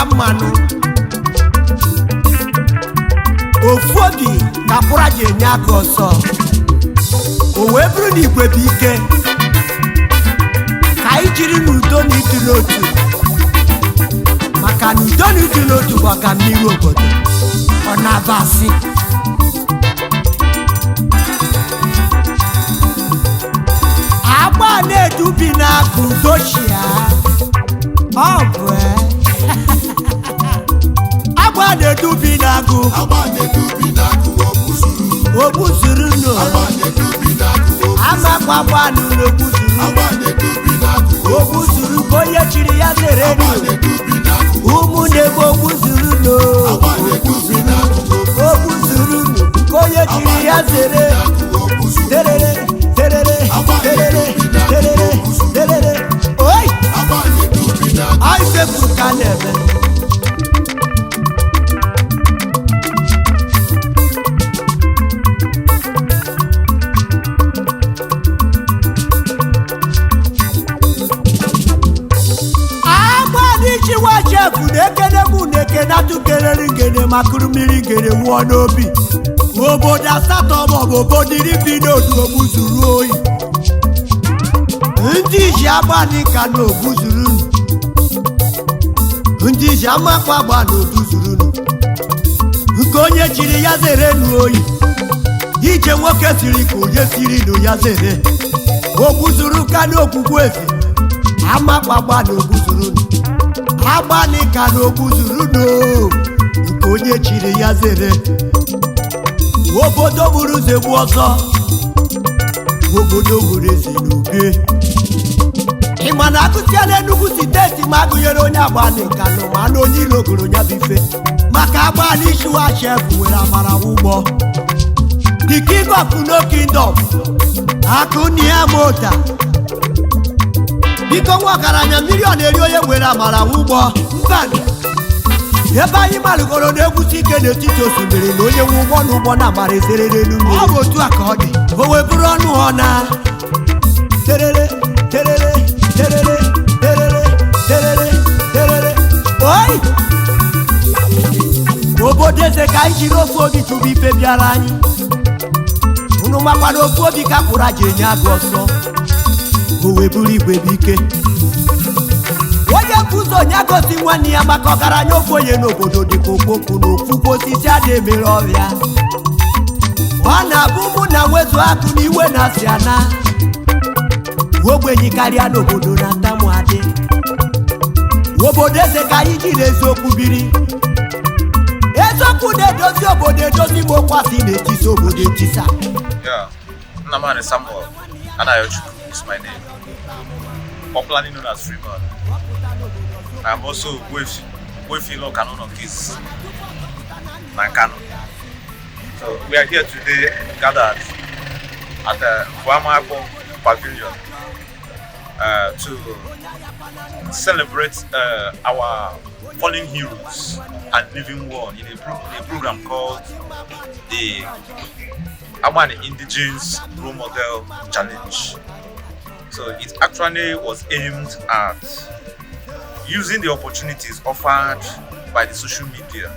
manu ofobi kapura je nya goso owe bru ni igwe bi ike kai jiri n'udo ni dilotu maka n'udo ni dilotu baka mmiri obodo ona basi agba na edubi na kudoshia obre agba na edubi na gu obuzuru no Amakpu Agbani obuzuru koye chiri ya zerenu umune obuzuru no obuzuru koye chiri ya zere terere terere terere terere terere oi ai se fukanebe Ngene makuru miri ngene wono bi oboda sato bobo diri bido obuzuru oyi ndi ji Agbani kan obuzuru ndi ji Amakpu Agbani obuzuru nkonye chiri ya zere nu oyi ije nwoke siri ko je siri no ya zere obuzuru kan ogugwu efi Amakpu Agbani obuzuru Agbani kan obuzuru no onye chiri ya zere obodo buru zegbu ọzọ obodo buru ezi n'obe ịmana akụsia n'Enugu steeti ma agụnyere onye Agbani Kano ma na onye ilogoro nya bife maka Agbani Shuwa chef nwere amara ụgbọ the king of no kingdom akụnia mota biko nwa ọgaranya milion eri onye nwere amara ụgbọ mba ebe anyị malụgoro na-egwusi ike n'etiti osimiri na onye nwe ụgbọ na ụgbọ na-agbara ezere n'elu mmiri ọ bụ otu a ka ọ dị o wee bụrụ ọnụ ọ na terere terere terere terere terere terere oi obodo eze ka anyị jiri ofu obi chụbụ ife bịara anyị unu makwana ofu obi ka kwụra ji enye agụ ọsọ o wee bụrụ igwe bụ ike onye nkuzi onye gosi nwanne ya maka ọgaranya okenye n'obodo dịka okpokwu na ofufe osisi adị emere ọrịa ọ na-abụ mụ na nwezu akụ na iwe na-asị ana ogbenye karịa n'obodo na ntamu adị obodo eze ka anyị jiri eziokwu biri eziokwu na-edozi obodo edozi ma okwasị na-etisa obodo etisa. Nnamani Samuel Anayochukwu is my name, popularly known as Freeman. I am also Wefilo Canon of Kiss, Nankano. So we are here today gathered at the Amakpu Pavilion to celebrate our fallen heroes and living one in a program called the Agbani Indigenous Role Model Challenge. So it actually was aimed at using the opportunities offered by the social media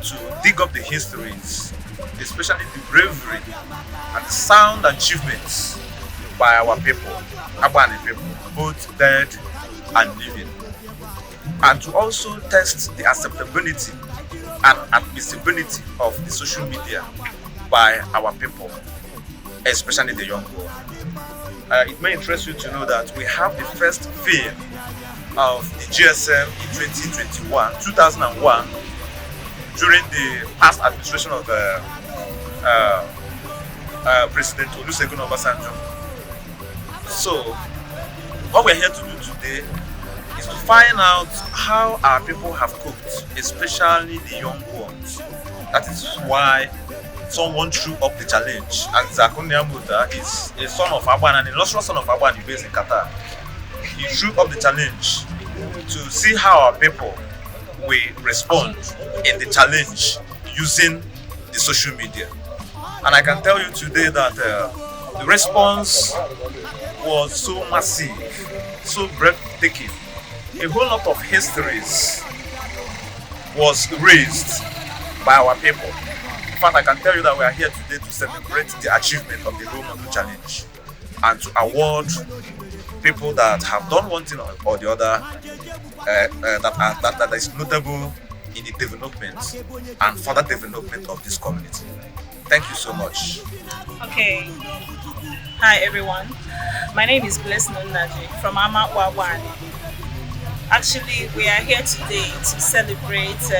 to dig up the histories, especially the bravery and the sound achievements by our people, Agbani people, both dead and living, and to also test the acceptability and admissibility of the social media by our people, especially the young ones. It may interest you to know that we have the first film of the GSM in 2001, during the past administration of President Olusegun Obasanjo. So, what we're here to do today is to find out how our people have coped, especially the young ones. That is why someone threw up the challenge, and Zakunia Muda is a son of Agbani, an illustrious son of Agbani based in Qatar. He threw up the challenge to see how our people will respond in the challenge using the social media. And I can tell you today that the response was so massive, so breathtaking. A whole lot of histories was raised by our people. In fact, I can tell you that we are here today to celebrate the achievement of the Role Model Challenge and to award people that have done one thing or the other that is notable in the development and further development of this community. Thank you so much. Okay. Hi everyone. My name is Blessing Naji from Amakpu Agbani. Actually, we are here today to celebrate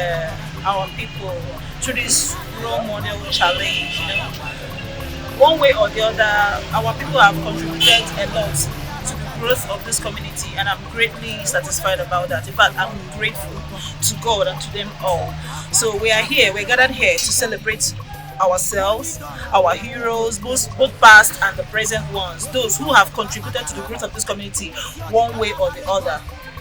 our people through this role model challenge. You know, one way or the other, our people have contributed a lot to the growth of this community, and I'm greatly satisfied about that. In fact, I'm grateful to God and to them all. So we are here, we're gathered here to celebrate ourselves, our heroes, both past and the present ones, those who have contributed to the growth of this community one way or the other.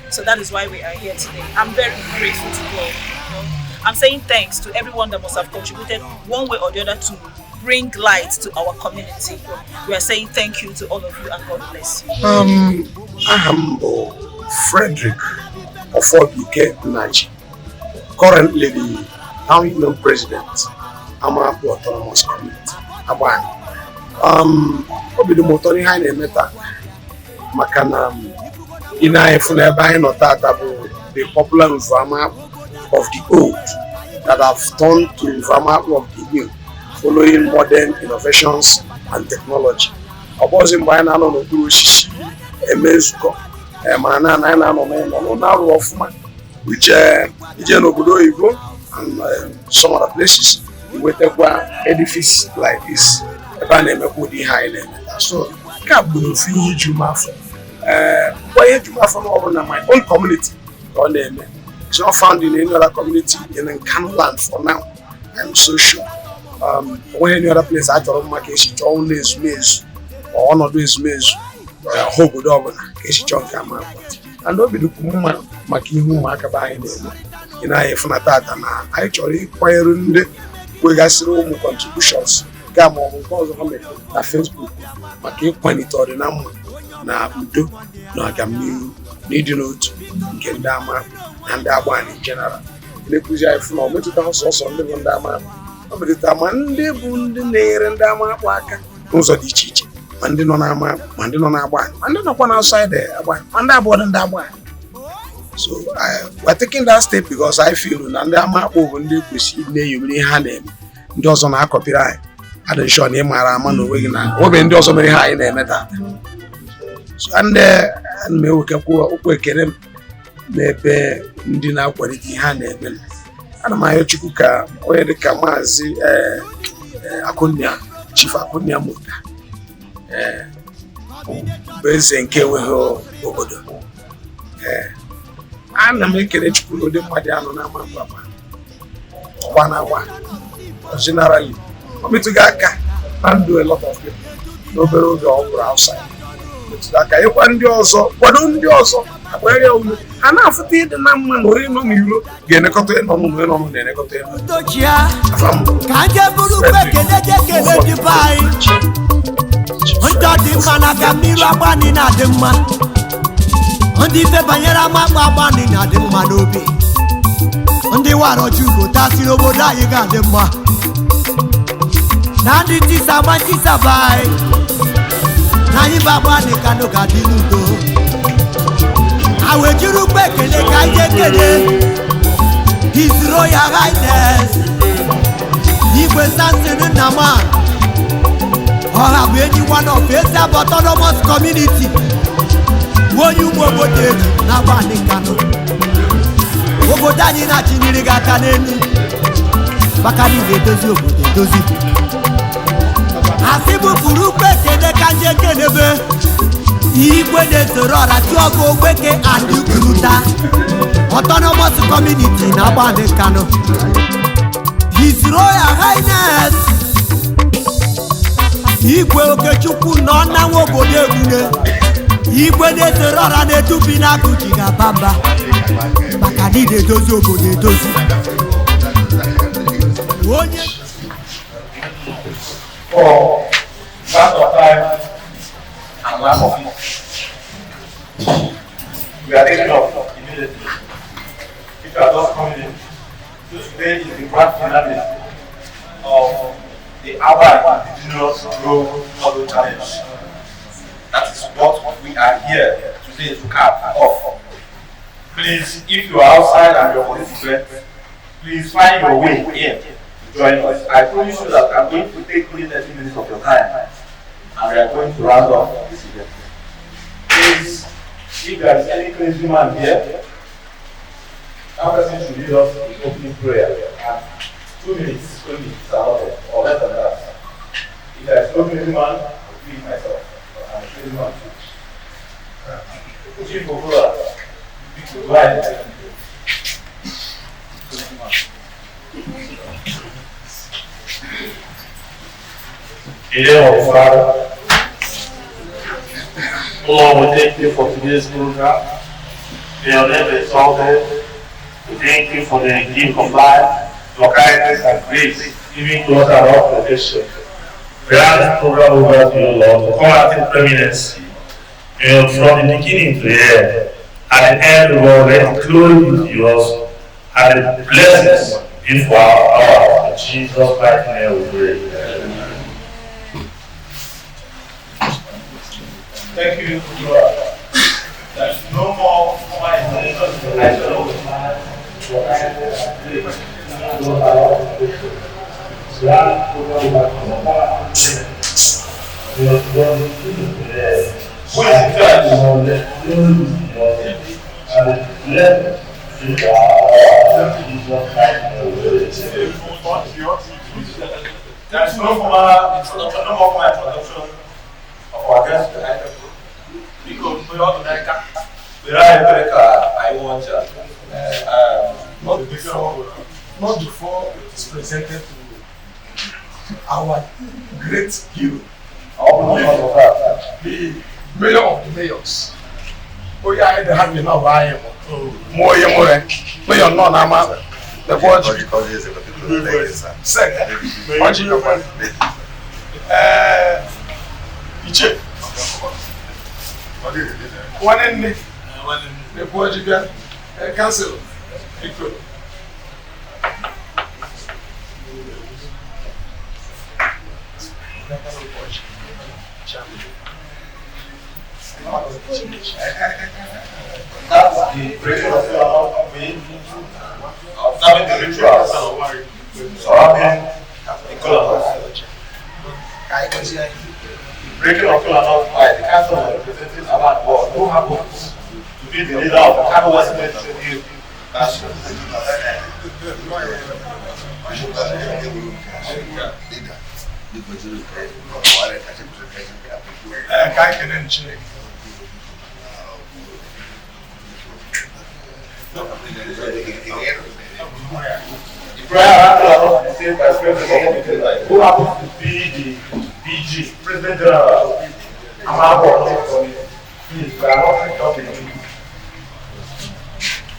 So that is why we are here today. I'm very grateful to God. You know, I'm saying thanks to everyone that must have contributed one way or the other to bring light to our community. We are saying thank you to all of you and God bless you. I am Frederick Ofobike Naji, currently the town union president, Amakpu Autonomous Community, Agbani. Obi the motor in high meta makana ina ifuna ebe no tata the popular Mvama of the old that have turned to Mvama of the new, following modern innovations and technology. Opposing by an no do shishi emezuko mana na no of man which obodo Igbo and some other places with a edifice like this. So Kabu fee Jumafo. Why Jumafo over my own community? It's not found in any other community in Kano land for now. I'm so sure. When any other place I don't make it only is maize or one of these maize hobo dog case chunk and don't be the Kuma Makimu Makabai in I Funatata. Actually, acquiring the we got some contributions. Come on, because of na Facebook. Maki kwanitori na udo na agami need note kendama and Agbani in general. The kuja ifuna ometuta so ndị bụ ndama. Ometuta ma ndị bụ ndị na-ere ndama aka n'ụzọ dị iche iche. Ma ndị nọ na ama, ma ndị nọ na Agbani, ma ndị nọkwa na outside Agbani, ma ndị abụọ ndị Agbani. So we're taking that step because I feel that ndị Amakpu bụ ndị kwesịrị na-eyomere ha na-eme. Ndị ọzọ na-akọpịrị anyị adịghị sure na ị maara ama n'onwe gị na obe ndị ọzọ mere ha anyị na-eme taa. And na-ewekekwa okwu ekele m n'ebe ndị na-akwalite ihe ha na-eme. Ana m arịọ Chukwu ka onye dịka Maazị Akụnnya Chief Akụnnya Mụta bụ eze nke enweghị obodo. Ana m ekele Chukwu n'ụdị mmadụ anọ na Amakpu Agbani. Generally, me to get and do a lot of people. No better go outside. Like I want the also, what don't the also? Where you and after the number no you get a cotton no then a cotton. Can't you put back in the pie? Until the Managamira Banina de Man. Until the Banera Mama Banina de Manobi. Until what you that's you over there you got them. Nandi tisa matisa bai Nani baba ni kano kadinudo Awe juru pekele kaje kele His Royal Highness Igwe Sansenu Nama Or any one of his autonomous community Wonyu Mobodeji Naba ni kano Obodani na chiniriga kanenu Bakani vedozi obodedozi Asibu Burupe Kede Kanje Kedebe Igwe de Sorora Tiogo Weke and Ukuruta Autonomous Community na Agbani Kano. His Royal Highness Igwe Okechukwu no na Wobode Egune Igwe de Sorora ne tupi na Kujiga Bamba Bakani de dozi obode dozi Onye For lack of time and lack of money, we are taking off immediately. If you are just coming in, grand finale of the Agbani Indigenous Role Model Challenge. That is what we are here today to cap off. Please, if you are outside and you're participant, please find your way in to join us. I promise you that I'm going to take only 30 minutes of your time and we are going to round off this event. Please, if there is any crazy man here, that person should lead us in opening prayer. And 2 minutes, 2 minutes or less than that. If there is no crazy man, I will feed myself. I'm a crazy man too. Chief Okura, big line. In the name of the Father, Lord, we thank you for today's program. May your name be exalted. We thank you for the gift of life, your kindness and grace, giving to us our protection. We hand this program over to you, Lord, to come out in preeminence. From the beginning to the end, at the end, Lord, let glory be to us, and the blessings be for our in Jesus' mighty name we pray. Thank you, Lord. There's no more There's no more introduction of our guest behind the group. Because we are America. We are America. I want Not before it is presented to our great hero, the mayor of the mayors. Oh yeah, I had been now by him. More, mayor no nama. The board. Second, Iche. One in the board council. That's the breaking of your observing the rituals surrounding the colonels. Breaking of colonels by the council representing Amakpu Agbani, who happens to be the leader of the Kano West Military Nation. The prayer by President who happens to be the PG, President General Amakpu Agbani. Please, we are not talking.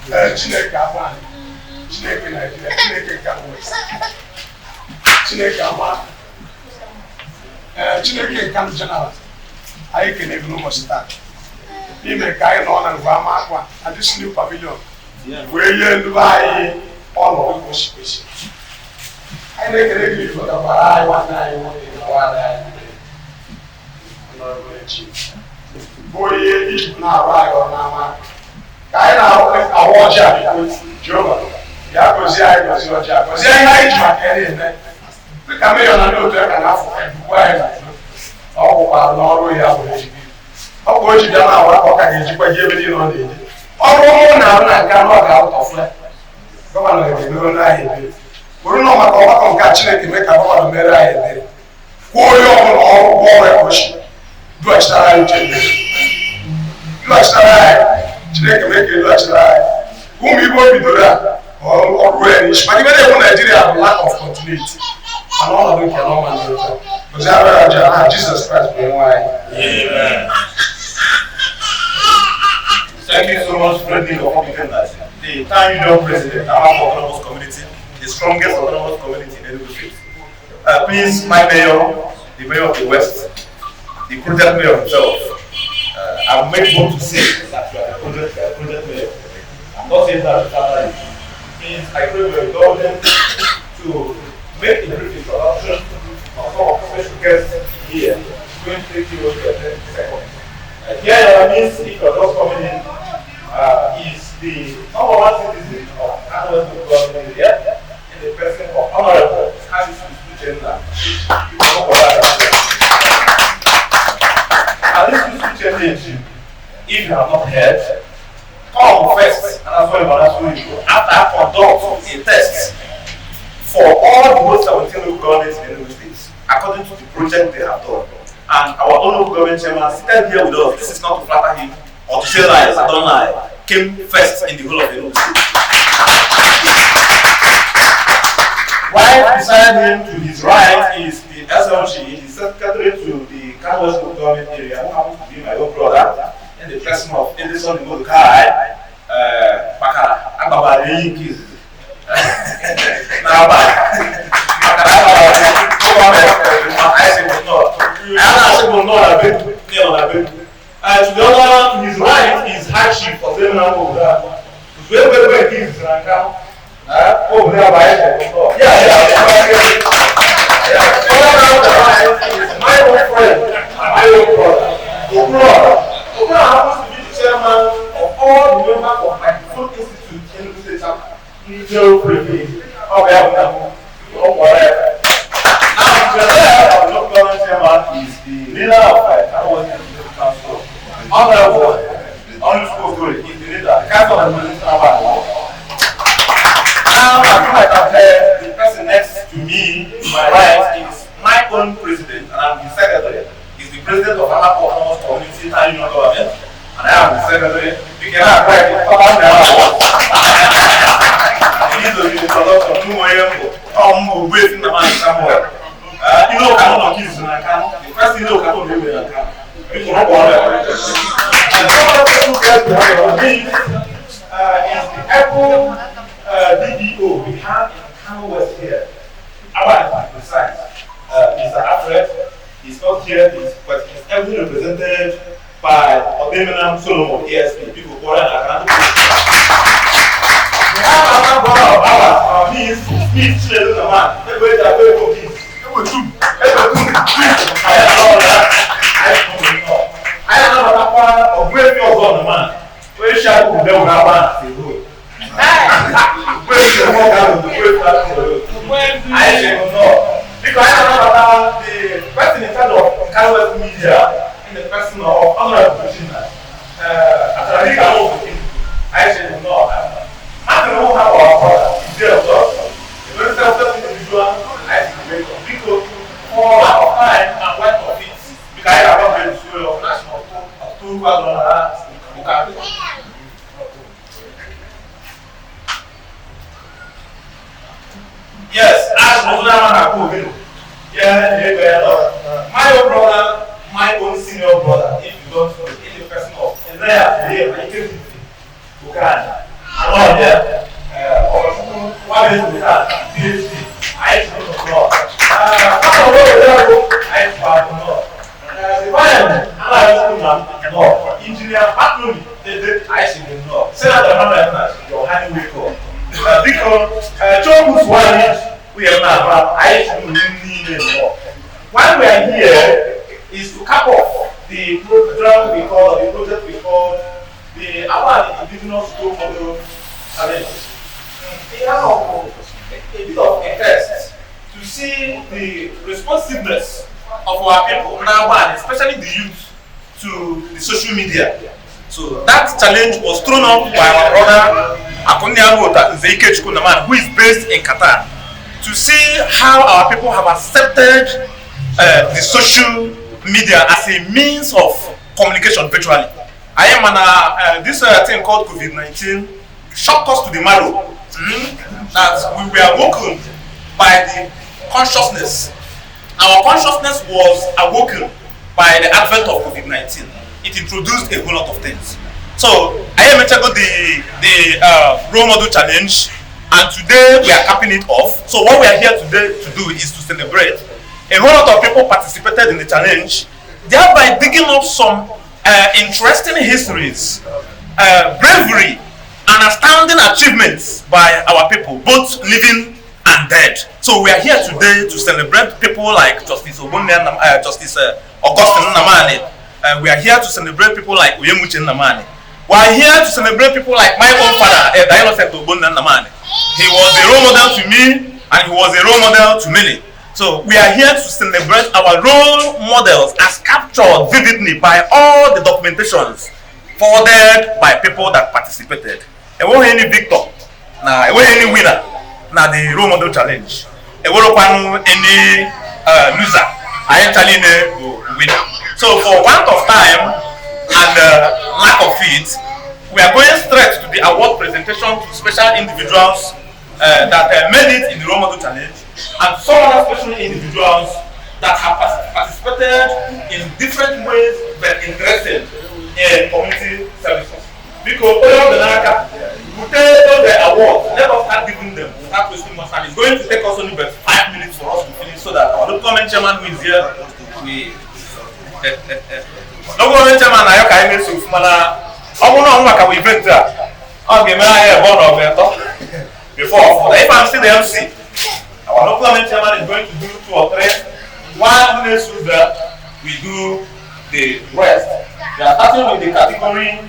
Chineke Agbani, Chineke Nigeria, Chineke Kano West, Chineke Ama, Chineke Kano General. I can even almost start. He may carry on and Amakpu at this new pavilion. Where you buy all of the worship. I make a review for the I want boy, now right on Nama. I now watch out with Joe. Yakozia was your job. Was I carrying the camera on the other and half oh, Norway. How would you down our pocket? You give it on it. Oh, now I cannot out of flat. Come on, no lie. We're not going to catch it and make a lot of merit. Go on, boy, push. Do I start? Do I start? Today, make it last lie. Whom you want to do that? Or reddish. But even if Nigeria have a lack of continuity, and all of them cannot manage it. Because Jesus Christ, why? Amen. Thank you so much, President of the time union president, our autonomous community, the strongest autonomous community in Enugu State. Please, my mayor, the mayor of the West, the project mayor himself, I've made bold to say that you are the project mayor. I'm not saying that to Please, I pray for your indulgence to make a brief introduction of some of the special guests here. Going to take you over to 30 seconds. Here means if you're just coming in, is the number one citizen of Anambra government area in the person of Honorable Gender. And this issue, if you have not heard, come first, and that's why I'm asking you. After I conduct a test for all the most 17 local governments in the states, according to the project they have done. And our own local government chairman seated here with us. This is not to flatter him or to say lies, I don't lie. Came first in the whole of the Enugu State. Right beside him to his right is the SLG, the secretary to the Kano West local government area, who happens to be my own brother, in the person of Edison Imodukai, Bakara, Agbani Yinkis. Now, to the other, to his right is High Chief of the Oda. Where is Ranka? Over there by my own friend, my own brother. Okura happens to be the chairman of all the members of my full institute in the state chapter. No privilege. Now, the local government chairman is the leader of the Kano West Council. Honorable, is the leader. The council administrator. Now, the person next to me, to my right, is my own president, and I'm the secretary. He's the president of Amakpu Agbani Community and Union Government, and I am the secretary. We can have right to talk about the introduction. Waiting the man somewhere. You know, I don't know kids in the camp. The first thing you know, I don't know in the camp. People don't want to. And one of the two guys we have on me is the Apple DDO we have in Kano West here. Our to be precise, Mr. Alfred is not here, but he's heavily represented by Odemenam Solomon, ESP. People call it Akanto. We have another brother of ours, he is children of man. Everybody are very cookies. I am not a part of great people on the man. Where shall we go now? I say, no. Because I am not the person in charge of Kano West media in the person of Honorable Commissioner. I said, no. I don't know how our father is there. The very self individual, I think, people for a lot of time and went of it. Because I have not been to school of national yes, as Amakpu. Yeah, my own brother, my own senior brother, if you don't know, in the person of along there, what is the PhD? I don't know. Engineer Patron, I should know. Senator your handway. Because Joe one we have now, I should need more. Why we are here is to cap off the program we call, the project we call the Agbani Indigenous Role Model Challenge. We have a bit of a test to see the responsiveness of our people, especially the youth, to the social media. So that challenge was thrown up by our brother who is based in Qatar, to see how our people have accepted the social media as a means of communication virtually. I am on this thing called COVID-19 shocked us to the marrow. That we were awoken by the consciousness. Our consciousness was awoken by the advent of COVID-19. It introduced a whole lot of things. So I am the role model challenge, and today we are capping it off. So what we are here today to do is to celebrate. A whole lot of people participated in the challenge, thereby digging up some interesting histories, bravery, and astounding achievements by our people, both living and dead. So we are here today to celebrate people like Justice Augustine Namani. We are here to celebrate people like Uyemuche Namani. We are here to celebrate people like my own father, Dainosek Ogbonna Namani. He was a role model to me, and he was a role model to many. So we are here to celebrate our role models as captured vividly by all the documentations forwarded by people that participated. There wasn't any victor, there wasn't any winner. Now the role model challenge. There wasn't any loser. I actually know winner. So for want of time and lack of it, we are going straight to the award presentation to special individuals that made it in the role model challenge, and some other special individuals that have participated in different ways but interested in community services. Because all the Naka, we take all the awards, let us start giving them, start wasting more time. It's going to take us only about 5 minutes for us to finish so that our local government chairman who is here, local government chairman, I can't even say, I'm going to event there. I'll give me a one of it before. If I'm still the MC, our local government chairman is going to do 2 or 3. While next week we do the rest. We are starting with the category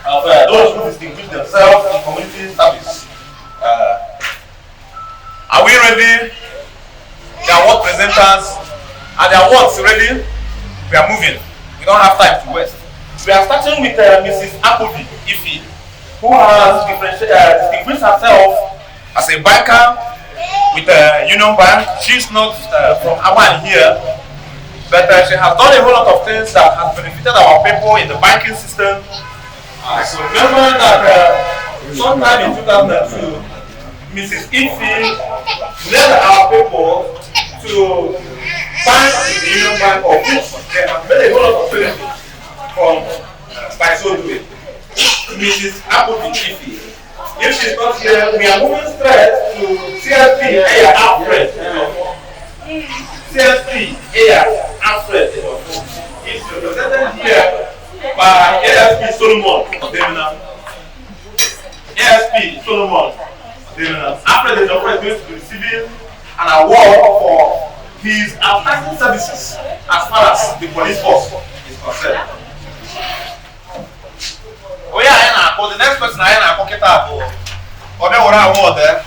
of those who distinguish themselves in community service. Are we ready? The award presenters, are the awards ready? We are moving. We don't have time to waste. We are starting with Mrs. Amakpu Agbani, who has distinguished herself as a banker with Union Bank. She's not from Agbani here, but she has done a whole lot of things that has benefited our people in the banking system. So remember that sometime in 2002, Mrs. Agbani led our people to bank in the Union Bank, of which they have made a whole lot of benefits from by so doing. Mrs. Amakpu Agbani. If she's not here, we are moving straight to CSP Aya Alfred. CSP Aya Alfred is represented here by ASP Solomon Demina. ASP Solomon Demina. Alfred is going to be receiving an award for his outstanding services as far as the police force is concerned. Oh yeah, for the next person I am going to award there.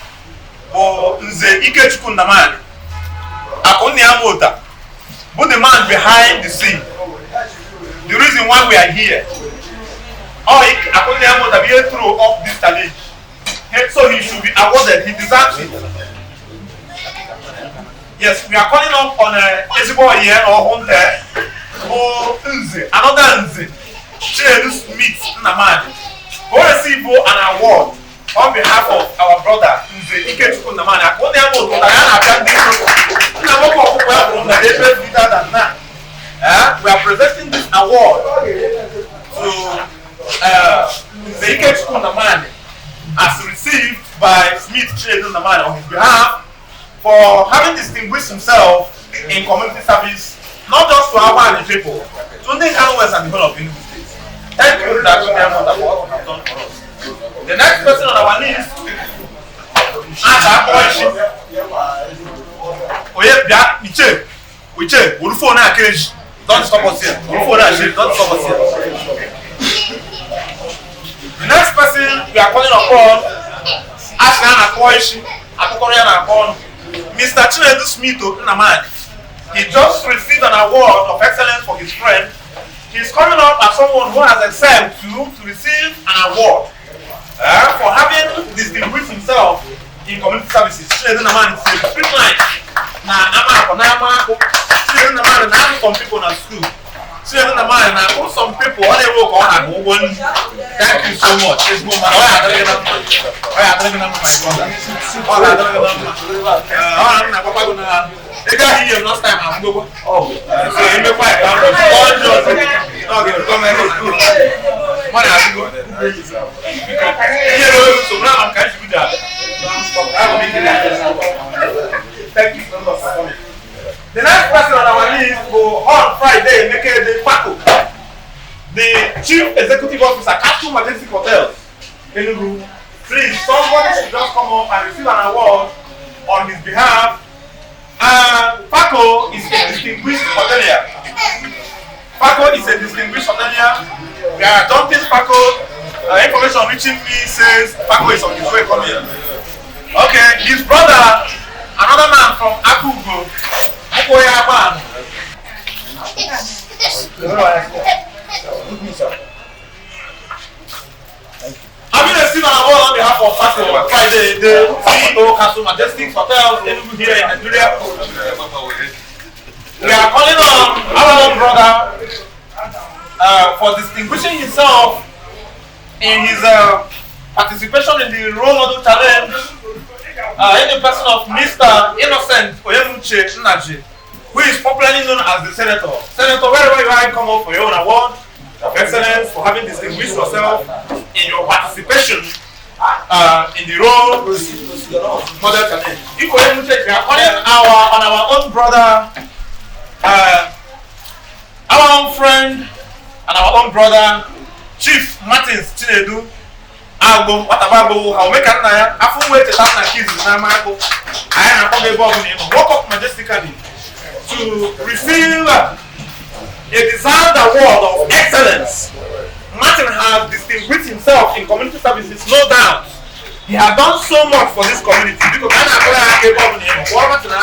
For Nze Ikechukwu Namani, Akoni Amota, but the man behind the scene. The reason why we are here, Akoni Amota be through off this challenge, so he should be awarded. He deserves it. Yes, we are calling up on Ezibo here or Hunter or Nze, another Nze. James Smith Namani, who received an award on behalf of our brother Nze Ikechukwu Namani. Akoni Amota, we are presenting this award to Nze Ikechukwu Namani as received by Smith Namani on his behalf for having distinguished himself in community service, not just to our people, to the West and the whole of Enugu State. Thank you, Dr. Diamond, for what you have done for us. The next person on our list is Amakpu Agbani. Don't stop us here. Don't stop us here. The next person we are calling upon is Mr. Chinedu Smith Namani. He just received an award of excellence for his friend. He's coming up as someone who has excelled to receive an award for having distinguished himself in community services. Chinedu Namani is a street line. Chinedu Namani now some people in school. Chinedu Namani now some people on the work on one. Thank you so much. They got here last time. I'm going. Oh, so you may find out. Okay, come and go. What are you going? So now I'm going to do that. Thank you so much for coming. The next person on our list will on Friday make the Paco, the Chief Executive Officer, Captain Majestic Hotels, Enugu Please, somebody should just come up and receive an award on his behalf. Paco is a distinguished hotelier. Paco is a distinguished hotelier. We are dumping Paco. Information reaching me says Paco is on his way coming here. Okay, his brother, another man from Amakpu Agbani. Have you received an award on behalf of Paco Friday, the CEO Castle Majestic Hotels here in Nigeria? We are calling on our own brother for distinguishing himself in his participation in the role model challenge in the person of Mr. Innocent Oyemuche Nnaji, who is popularly known as the Senator. Senator, wherever you are, come up for your own award of excellence for having distinguished yourself in your participation in the role model challenge. If Oyemuche, we are calling on our own brother, our own friend, and our own brother, Chief Martins Chinedu. Album, Watababo, how make an eye, I full way to Tana Kids in Amakpu. I am a public body, walk up majestically to receive a desired award of excellence. Martin has distinguished himself in community services, no doubt. He has done so much for this community because I am a public information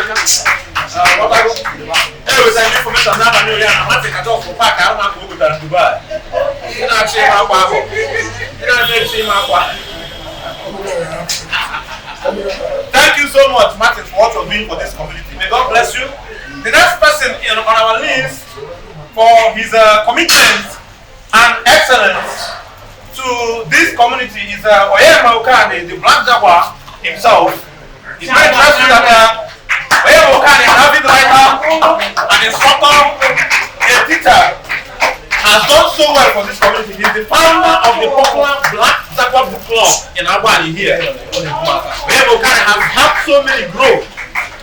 now. I know Martin can talk for Park. I don't have to go to Dubai. Thank you so much, Martin, for what you're doing for this community. May God bless you. The next person on our list for his commitment and excellence to this community is Oyemuche, the Black Jaguar himself. It's very interesting that Oyemuche, an avid writer, an instructor, a teacher, has done so well for this community. He is the founder of the popular Black Jaguar Book Club in Agbani here. Oyemuche has helped so many grow.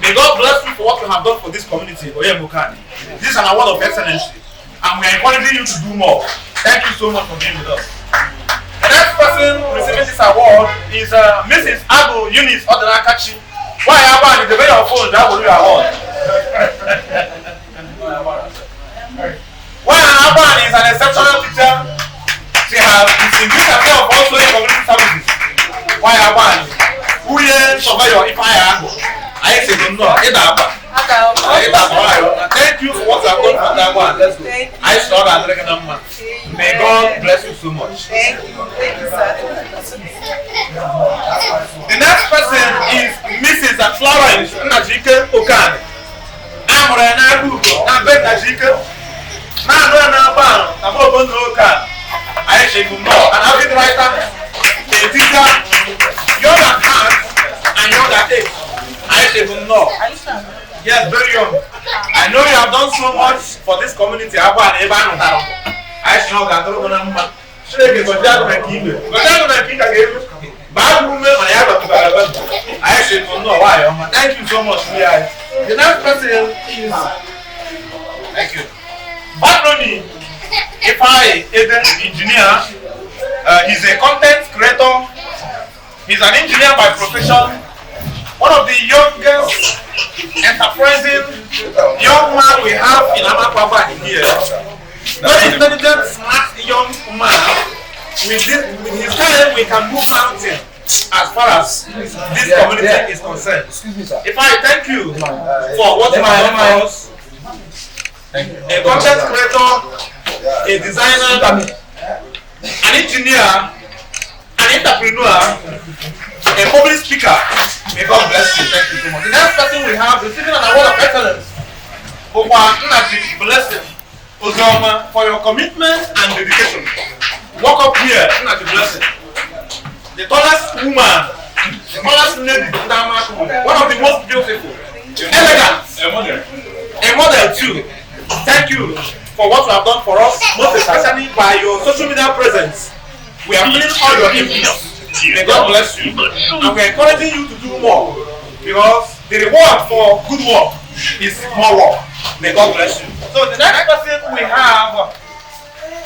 May God bless you for what you have done for this community, Oyemuche. This is an award of excellence, and we are encouraging you to do more. Thank you so much for being with us. The next person receiving this award is Mrs. Abu Eunice Odenakachi. Why Agbani? The way your phone, that will be your award. Why Agbani is an exceptional teacher. She has distinguished herself also in community services. Why Agbani? Who is surveyor if I am? I say no. Thank you for what you have done for that one. I saw that number. May God bless you so much. Thank you. Thank you, sir. The next person is Mrs. Florence Nnajike Okane. I'm Renato. I'm Ben Nnajike. Now I'm going to Okane. I say no. An avid writer, a teacher, young at heart and young at age. I say no. Yes, very young. I know you have done so much for this community. I should have gone to number. I should know why. Thank you so much. The next person is thank you. Batroni, if I is an engineer, he's a content creator, he's an engineer by profession, one of the youngest enterprising young man we have in Amakpu Agbani here. Very intelligent, smart young man. With his time, we can move mountains as far as this community is concerned. If I thank you for what you have done for us, a content creator, a designer, an engineer, an entrepreneur, a public speaker. May God bless you. Thank you so much. The next person we have receiving an award of excellence, blessing. Ozoma, for your commitment and dedication. Walk up here, blessing. The tallest woman, the tallest lady, one of the most beautiful, elegant, a model too. Thank you for what you have done for us, most especially by your social media presence. We are feeling all your influence. May God bless you. And we are encouraging you to do more because the reward for good work is more work. May God bless you. So the next person we have on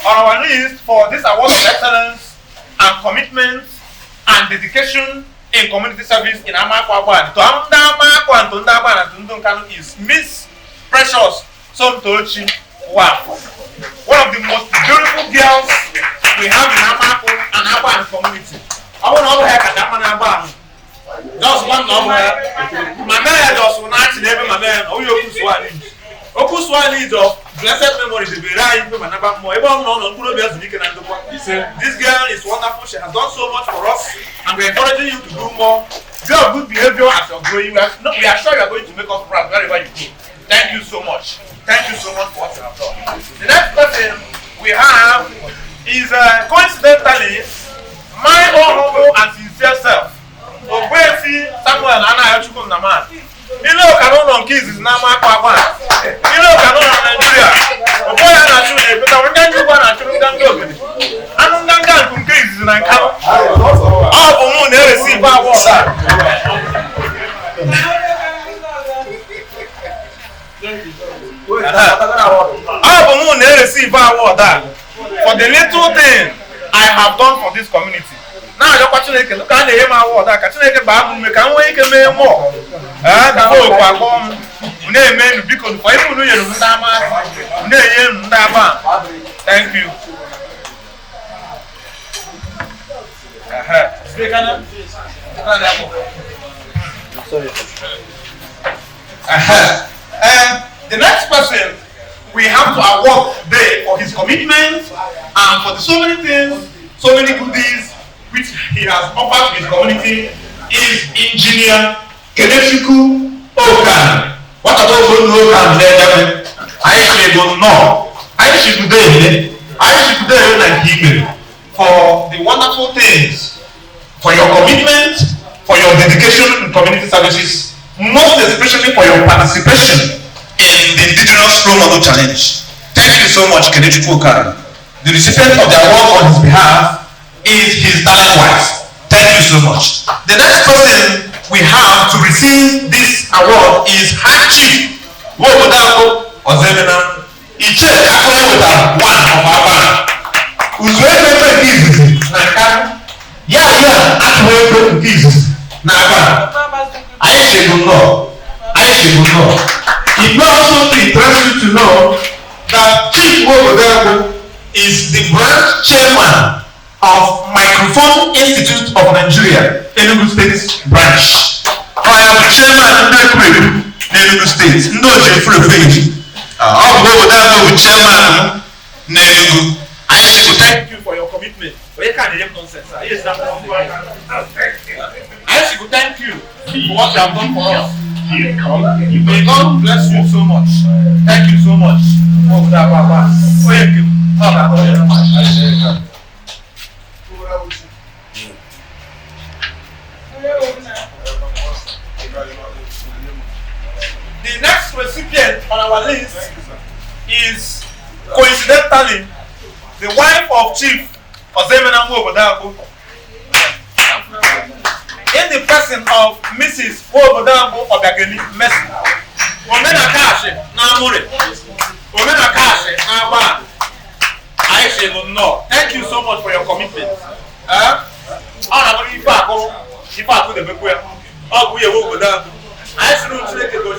our list for this award of excellence and commitment and dedication in community service in Amakpu Agbani. To Amakpu and to Agbani and to Nkanu is Miss Precious Somtochi Wafo. One of the most beautiful girls we have in Amakpu and Agbani community. I want to have Agbani. Just one number. My man just will not name my man. Oh, you Okuswani is of blessed memory. The Vera in my number more. This girl is wonderful. She has done so much for us, and we're encouraging you to do more. Do have good behavior as you're growing. We are sure you are going to make us proud wherever you go. Thank you so much. Thank you so much for what you have done. The next person we have is coincidentally my own humble and sincere self. Ogbefi Samuel Anayochukwu Naman. Ilo Kanono Kids is now Amakpu Agbani. Ilo Kanono Nigeria. Oboy Anachu Ebeta Wanganju Anachu Ngango. Anu Nganga Kids is na Nkano. All of them they receive award. All of them they receive award for the little thing I have done for this community. Now you're watching it. Look at the award. I can't take a bag. We can't wait to make more. Because for you, thank you. The next person we have to award today for his commitment and for the so many things, so many goodies which he has offered to his community is Engineer Kenechukwu Okan. What are those who know Okan there? I should know. I should today like him for the wonderful things, for your commitment, for your dedication in community services, most especially for your participation in the Indigenous Role Model Challenge. Thank you so much, Kenechukwu Okan. The recipient of the award on his behalf is his darling wife. Thank you so much. The next person we have to receive this award is High Chief Wobodako Ozemena. Iche Kakone with one of our band. Uzwebe Jesus Naka. Yeah, Atwebe Jesus Naka. I should know. It may also interest you to know that Chief Wobodako is the branch chairman of Microphone Institute of Nigeria, Enugu State branch. I am the chairman of Enugu State. No, Jeffrey Page. I'll go with that with chairman Enugu. I should thank you for your commitment. I should thank you for what you have done for us. May God bless you so much. Thank you so much. Thank you. The next recipient on our list is coincidentally the wife of Chief Ozemena Wobodako, in the person of Mrs. Wobodako Obageni Messi. Omena Kashi Namure. Omena Kashi Nawa. I shall know. Thank you so much for your commitment. I should take a go.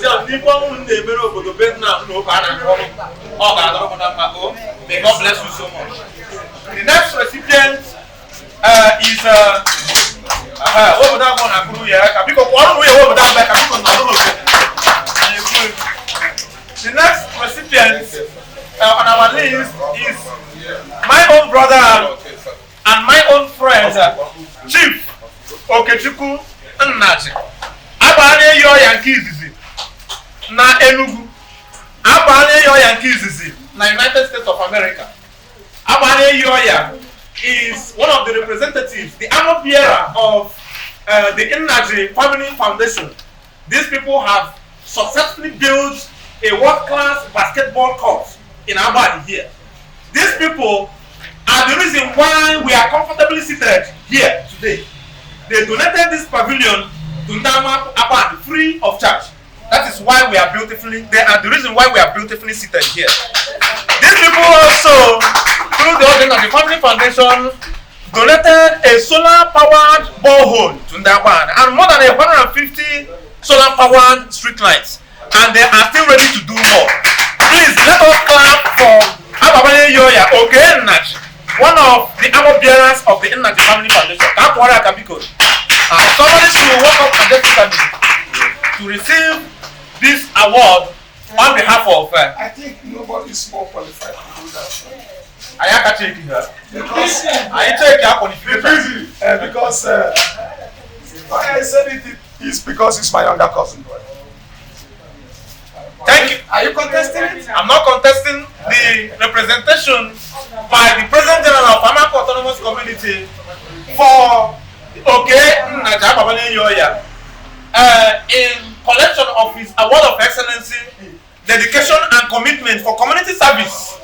May God bless you so much. The next recipient is the next recipient on our list is my own brother and my own friend, Chief Okechukwu Nnachi. Abanye yo Yankees na Enugu. Abanye yo Yankees na United States of America. Abanye Yoya is one of the representatives, the armor bearer of the Nnachi Family Foundation. These people have successfully built a world-class basketball court in Agbani here. These people are the reason why we are comfortably seated here today. They donated this pavilion to Amakpu Agbani free of charge. That is why we are beautifully, they are the reason why we are beautifully seated here. These people also, through the order of the Family Foundation, donated a solar-powered borehole to Ndagban and more than 150 solar-powered street lights, and they are still ready to do more. Please let us clap for Agbani Yoya Ogenach, one of the armor bearers of the Nnaji Family Foundation. Somebody should walk up majestically to receive this award on behalf of. I think nobody is more qualified to do that. I can't take it here. Because I take your qualification. Because why I said it is because it's my younger cousin. Thank you. Are you contesting it? I'm not contesting the representation by the President General of Amakpu Autonomous Community for Agbani Yoya in collection of his award of excellency, dedication and commitment for community service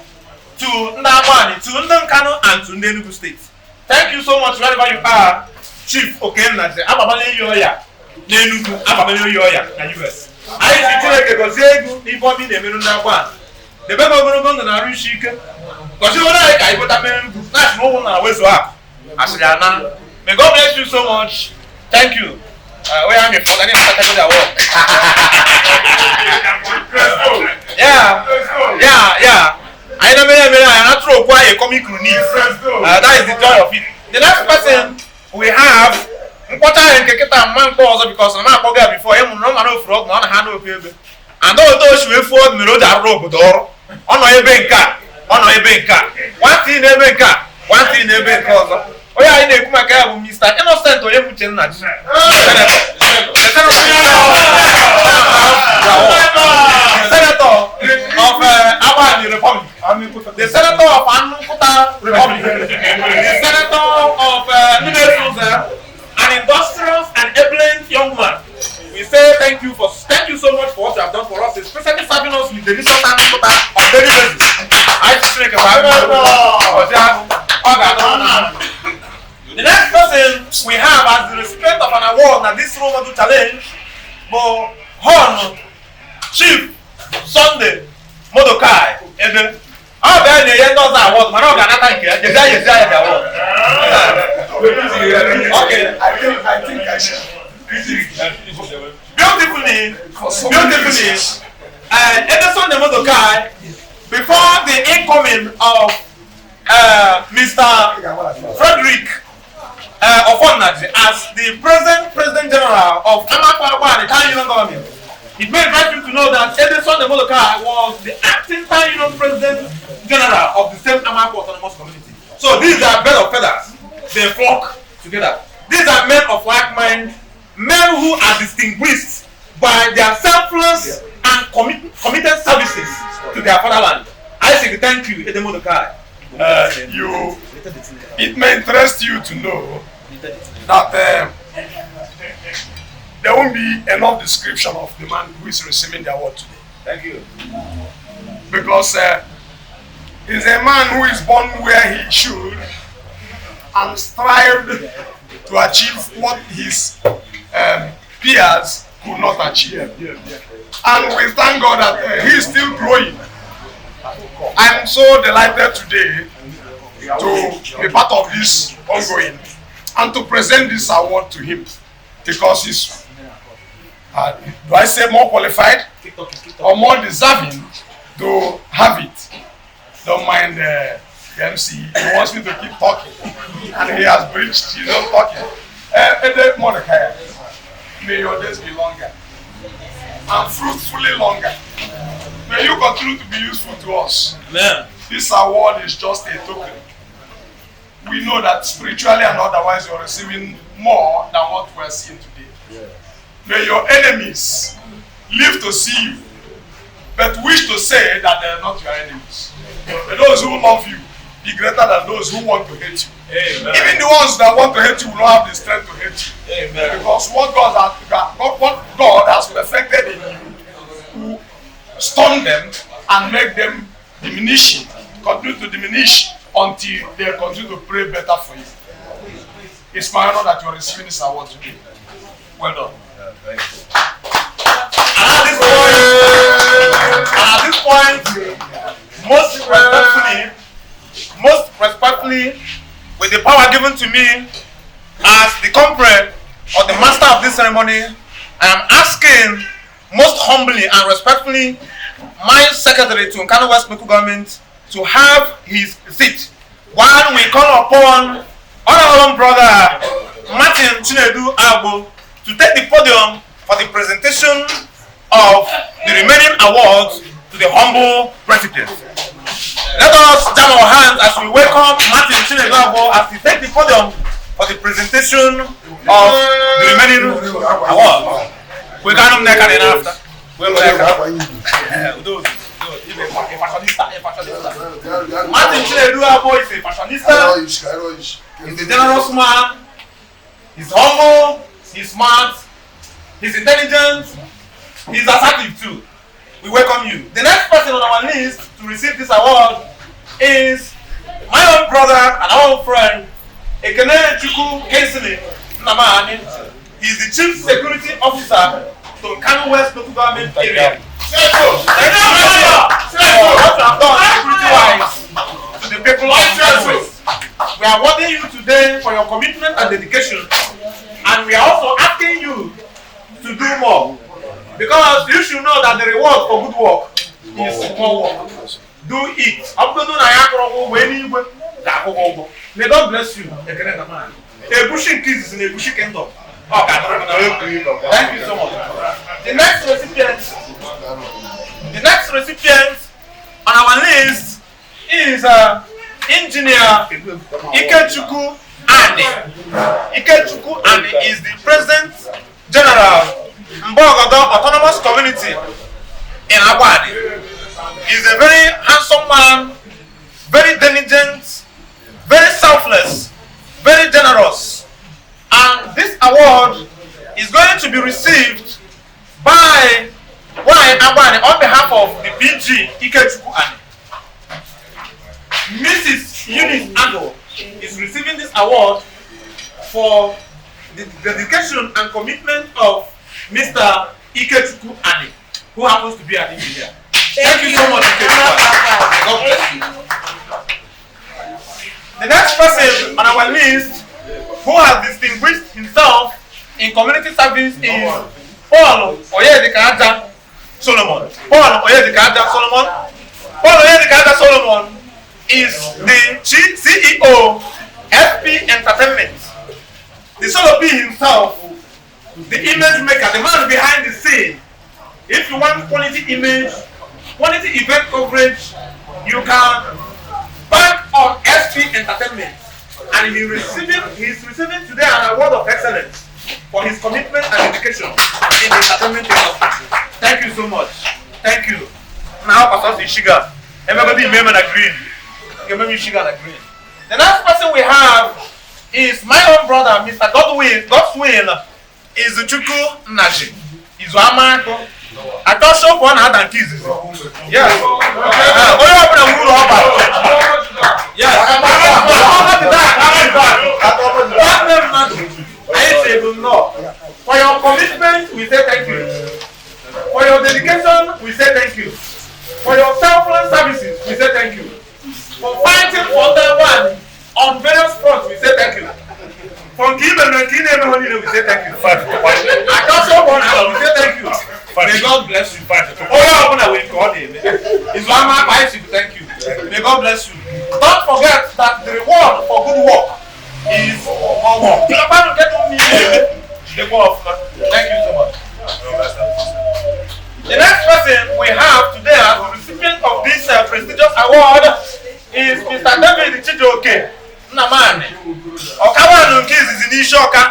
to Ndagban, to Ndankano, and to Enugu State. Thank you so much wherever you are, Chief Agbani Yoya, Enugu, Agbani Yoya, and US. I see you go Ibobi na Emeru Ndagban. The best of na Rishika. Because you know I go to Enugu. That's no one na wezo up. Asiana. May God bless you so much. Thank you. Where am I from? I didn't start with the award. Yeah. I know I'm not throw quite a comic relief. That is the joy of it. The next person we have, important man also because I'm not going before him. No man of frog, no hand of paper. And all those who afford me road are rope door. On a banker. One thing a banker. Oh yeah, I know Mr. Innocent or Emuchen. Senator of Agbani Republic. The Senator of Anukuta Republic. The Senator of Nunesuza, an industrious and ebullient young man. We say thank you so much for what you have done for us, especially serving us with delicious Anukuta on daily basis. I just think the next person we have as the recipient of an award na this role model challenge, but Hon Chief Sunday Modokai. How bad the end of that award? Man, I'm gonna thank you. The award. Okay, I think I should. Beautifully. Edison the Modokai, before the incoming of Mr. Frederick Ofonnaji as the President General of Amakpu Agbani, the Town Union Government, it made right to know that Edison the Modokai was the acting Town Union President General of the same Amakpu Autonomous Community. So these are birds of feathers. They flock together. These are men of like mind, men who are distinguished by their selfless and committed services to their fatherland. I say thank you, Edison Modokai. It may interest you to know that there won't be enough description of the man who is receiving the award today. Thank you. Because he's a man who is born where he should and strived to achieve what his peers could not achieve. And we thank God that he is still growing. I'm so delighted today to be part of this ongoing and to present this award to him because he's, do I say more qualified or more deserving to have it. Don't mind the MC, he wants me to keep talking and he has breached, he's not talking. Mordecai, may your days be longer and fruitfully longer. May you continue to be useful to us. Amen. This award is just a token. We know that spiritually and otherwise you're receiving more than what we're seeing today. Yeah. May your enemies live to see you, but wish to say that they're not your enemies. May those who love you be greater than those who want to hate you. Amen. Even the ones that want to hate you will not have the strength to hate you. Amen. Because what God has perfected in you will stun them and make them diminishing, continue to diminish until they continue to pray better for you. It's my honor that you're receiving this award today. Well done. Yeah, thank you. At this point, most respectfully, with the power award given to me as the comrade or the master of this ceremony, I am asking most humbly and respectfully my secretary to Nkanu West Local Government to have his seat while we call upon honorable brother Martin Chinedu Agbo to take the podium for the presentation of the remaining awards to the humble recipients. Let us jam our hands as we welcome Martin Chinedu Agbo as he takes the podium for the presentation of the remaining awards. We got him neck and after. Martin Chinedu Agbo is a fashionista. He's a generous man. He's humble. He's smart. He's intelligent. He's assertive too. We welcome you. The next person on our list to receive this award is my own brother and our own friend, Ekene Chukwu Kensington Namani. He's the Chief Security Officer to Nkanu West Local Government area. Thank you for what you have done security-wise to the people of Nkanu West. We are awarding you today for your commitment and dedication, and we are also asking you to do more, because you should know that the reward for good work is more work. Do it. May God bless you. A bushing kids is in a bushy kingdom. Thank you so much. The next recipient on our list is Engineer Ikechukwu Ani. Ikechukwu Ani is the President General Mbogodo Autonomous Community in Agbani. He's a very handsome man, very diligent, very selfless, very generous. And this award is going to be received by Agbani on behalf of the PG Ikechukwu Ani. Mrs. Eunice Ando is receiving this award for the dedication and commitment of Mr. Ikechukwu Ani, who happens to be an engineer. Thank you so much, Ikechukwu. God bless you. The next person on our list who has distinguished himself in community service is Paul Oyedikaja Solomon. Paul Oyedikaja Solomon is the CEO FP Entertainment. The Solo P himself, the image maker, the man behind the scene. If you want quality image, quality event coverage, you can bank on FP Entertainment. And he's receiving today an award of excellence for his commitment and dedication in the entertainment industry. Thank you so much. Thank you. Now, Pastor Ishiga, everybody name and agree. The next person we have is my own brother, Mr. Godwin is Chukwu Naji. He's Amakpu. I thought so for another than kids. Yes. For your commitment, we say thank you. For your dedication, we say thank you. For your selfless services, we say thank you. For fighting for the one on various fronts, we say thank you. From Kiben and Kine, we say thank you. I thought so for now, we say thank you. May God bless you. Thank you. May God bless you. Don't forget that the reward for good work is more work. Thank you so much. The next person we have today as the recipient of this prestigious award is Mr. David Chijoke Namani. Okawa Nunkiz is in Ishoka.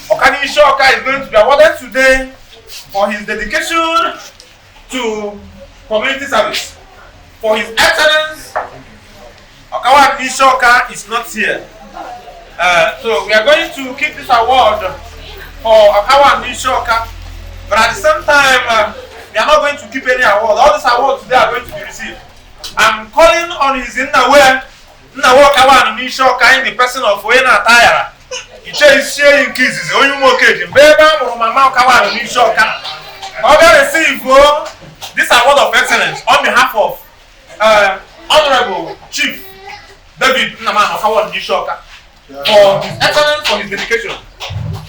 Okani Ishoka is going to be awarded today for his dedication to community service. For his excellence, Okawa Ishoka is not here. So we are going to keep this award for Okawa Ishoka, but at the same time, we are not going to keep any award. All these awards today are going to be received. I'm calling on his Nnawe Okawa Ishoka in the person of Oena Tayara. He is sharing kisses. Only more occasion. Baby, Mama Okawa Ishoka. I'm going to receive this award of excellence on behalf of Honorable Chief David Okawa Ishoka. for his excellence, for his dedication.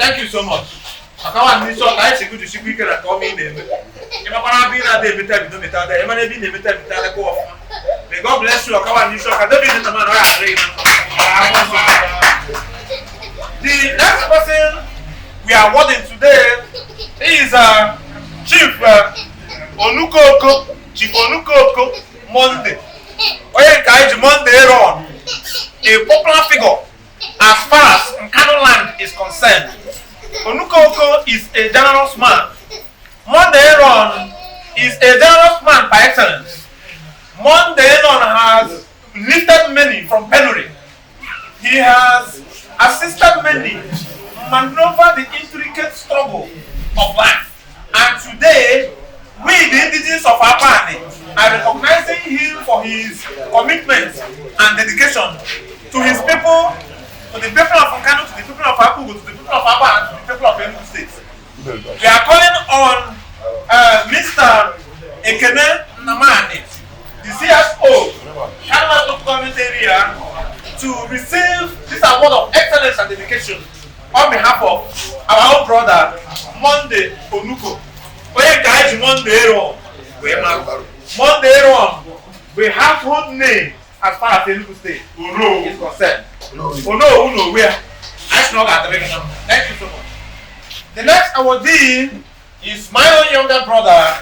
Thank you so much. Akawa ni so kai se kudu shiku ike na ko mi na eme. Ema kwa bi na dey better bi no better dey. Ema na bi na better better ko of. May God bless you. Akawa ni so ka dey bi na man o ya re. The next person we are awarding today is Chief Onukoko, Chief Onukoko Monday. Oye kai ji Monday run. A popular figure as far as Nkanu land is concerned. Onukoko is a generous man. Monday Ron is a generous man by excellence. Monday Ron has lifted many from penury. He has assisted many maneuver the intricate struggle of life. And today, we, the indigenous of Agbani, are recognizing him for his commitment and dedication to his people, to the people of Nkanu, to the people of Apugo, to the people of Aba, and to the people of Enugu State. We are calling on Mr. Ekene Namani, the CSO, Canada Government Area, to receive this award of excellence and dedication on behalf of our own brother, Monday Onuko. Oye guys, Monday Ron, we have household name as far as Enugu State is concerned. Uno, where? I should not have the number. Thank you so much. The next awardee is my own younger brother,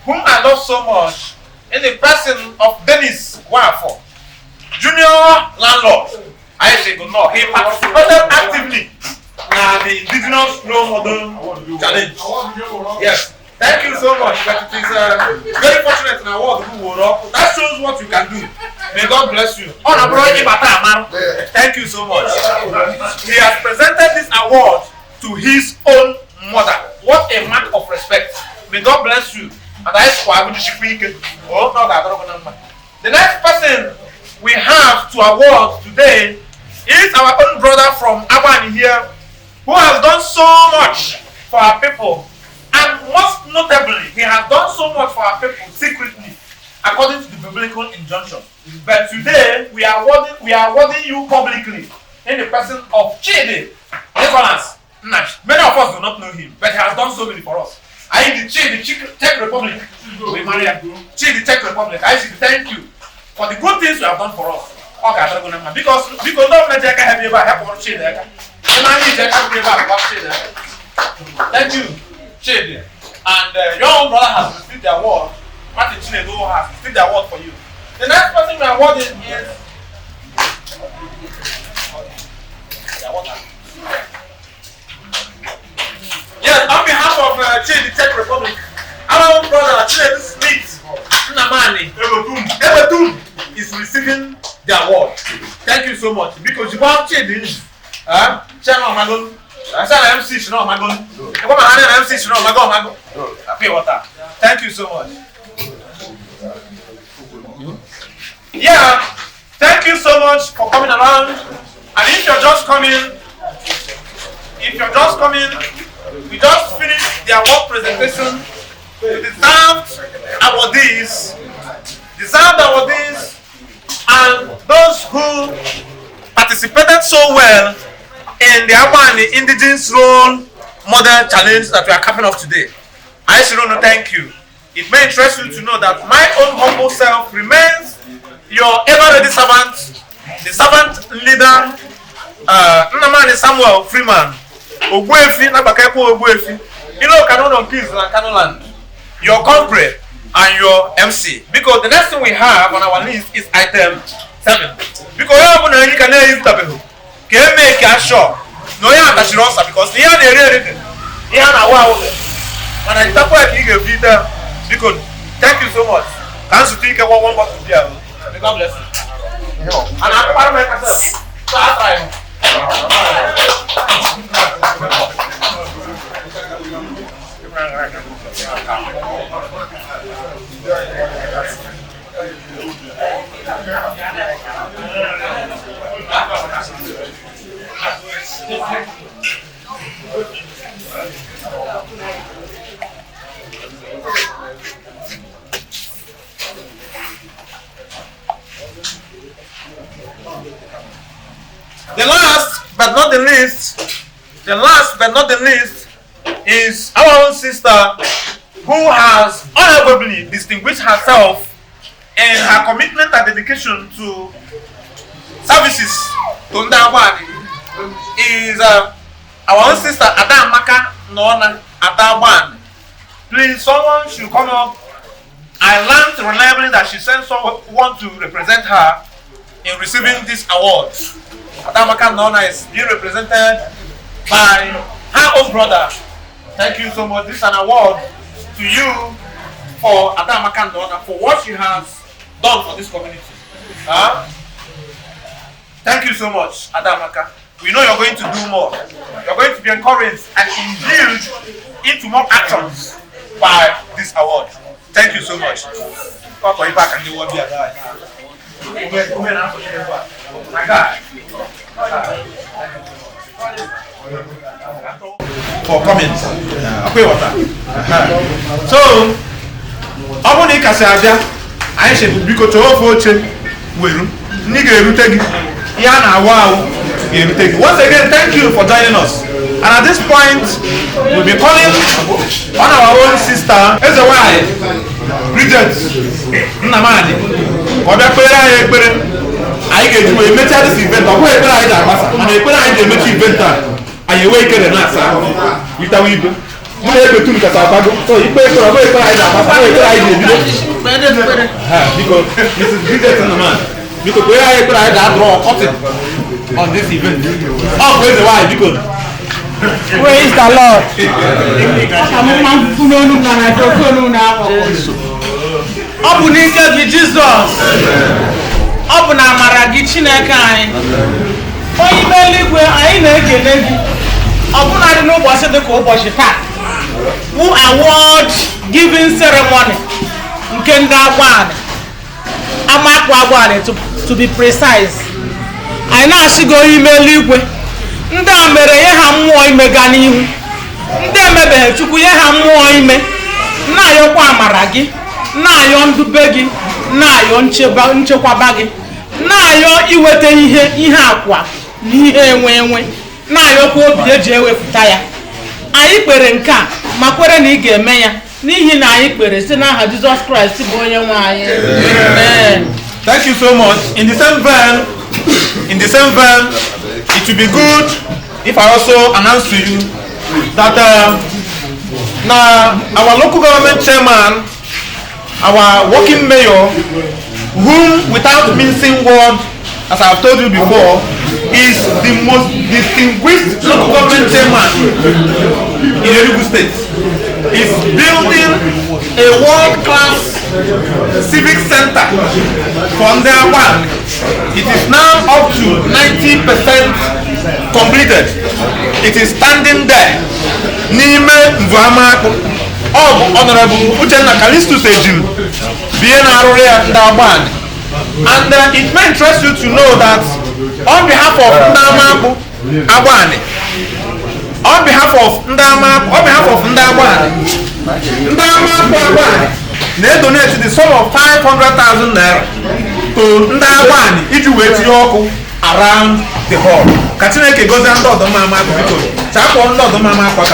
whom I love so much, in the person of Dennis Wafo, junior landlord. I say good no. He participated actively in the indigenous role model challenge. Yes. Thank you so much. But it is very fortunate in our world who were that shows what you can do. May God bless you. Thank you so much. He has presented this award to his own mother. What a mark of respect. May God bless you. And I the next person we have to award today is our own brother from Agbani here, who has done so much for our people. And most notably, he has done so much for our people secretly, according to the biblical injunction. But today, we are awarding you publicly in the person of Chidi Nicholas Nash. Many of us do not know him, but he has done so many for us. I the Czech Republic. We marry Chidi Czech Republic. I should thank you for the good things you have done for us. Okay, because don't let Jacka have you back on Chidi. Thank you, Chidi. And your own brother has received the award. Martin Chinedu has received the award for you. The next person we are awarding is yes, on behalf of Chidi Czech Republic, our own brother Chinedu Smith Nnamani Ebetum is receiving the award. Thank you so much because you want Chidi. Chairman Magon. I said MC Shino Magon. Come on, MC Shino Magon. Pay water. Thank you so much. Yeah, thank you so much for coming around. And if you're just coming, we just finished the award presentation. Deserved awardees, and those who participated so well in the Agbani Indigenous Role Model Challenge that we are capping off today. I should want to thank you. It may interest you to know that my own humble self remains your ever-ready servant, the servant leader, Nnamani Samuel Freeman, Ogbuefi, Nabakeko Ogbuefi, Kanon Kids and Kanoland, your comrade and your MC. Because the next thing we have on our list is item 7. Because you have to can use the can make a sure. No, you have to answer because you have the real. You have a wow. And I tap like you give it because thank you so much. Can't you think one bottle of beer? God bless you. And I'm part of myself. So I try. The last but not the least, is our own sister who has honorably distinguished herself in her commitment and dedication to services to Ndagwani. Is our own sister Amakpu Agbani. Please, someone should come up. I learned reliably that she sent someone to represent her in receiving this award. Amakpu Agbani is being represented by her own brother. Thank you so much. This is an award to you for Amakpu Agbani for what she has done for this community. Thank you so much, Amakpu. We know you're going to do more. You're going to be encouraged and imbued into more actions by this award. Thank you so much. For comments. So, I want to say, I should be able to once again, thank you for joining us. And at this point, we'll be calling on our own sister, Ezewai, Bridget Nnamani. I get to a metal this event, but where I am, and I put out the metal event. I awaken and answer. You tell me, you able to get a so you pay for a way because Mrs. Bridget Nnamani. Because where I draw cotton on this event. Oh, praise the why? Because praise the Lord. Open into Jesus. Open Amaragi Chineke anyị. Onye ime eluigwe anyị na-ekele gị. Ọbụna dị n'ụbọchị dị ka ụbọchị taa. Who award giving ceremony nke ndị Agbani. Amakpu Agbani to be precise. I na-asị gị onye ime eluigwe. Ndị a mere ihe ha mmụọ ime gaa n'ihu. Ndị emebeghị Chukwu ihe ha mmụọ ime. Na-ayọkwa amara gị. Na-ayọ ndube gị. Na-ayọ nchekwaba gị. Na-ayọ iweta ihe akwa na ihe enwe. Na-ayọkwa obi eji ewepụta ya. Anyị kpere nke a ma kwere na ị ga-eme ya n'ihi na anyị kpere site n'aha Jesus Christ bụ onye nwe anyị. Amen. Thank you so much. In the same vein, it will be good if I also announce to you that now our local government chairman, our working mayor, whom without mincing word, as I have told you before, is the most distinguished local government chairman in Enugu State, is building a world-class civic center for Ndagwani. It is now up to 90% completed. It is standing there. N'ime Amakpu, Honorable Uchenna Kalistus Ejim, being a Ndagwani. And it may interest you to know that on behalf of Amakpu Agbani, on behalf of Ndagwani, they donated the sum of 500,000 naira to Ndagwani if you wait your around the hall. Katineke goes down to the Mama because Chapo not the Mama for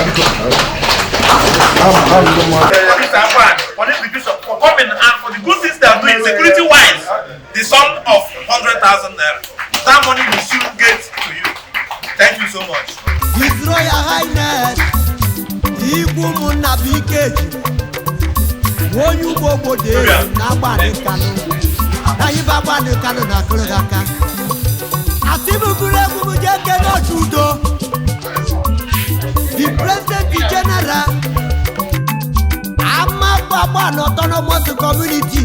coming and for the good things they are doing security wise, the sum of 100,000 naira. That money will soon get to you. Thank you so much. His Royal Highness, Ibu Nabikeji, Woyu Bobo de Nabani Kanu, Nayibabani Kanu Nakuraka. Asimu Kurebu Jake no Judo, the President General, Amakpu Agbani Autonomous Community.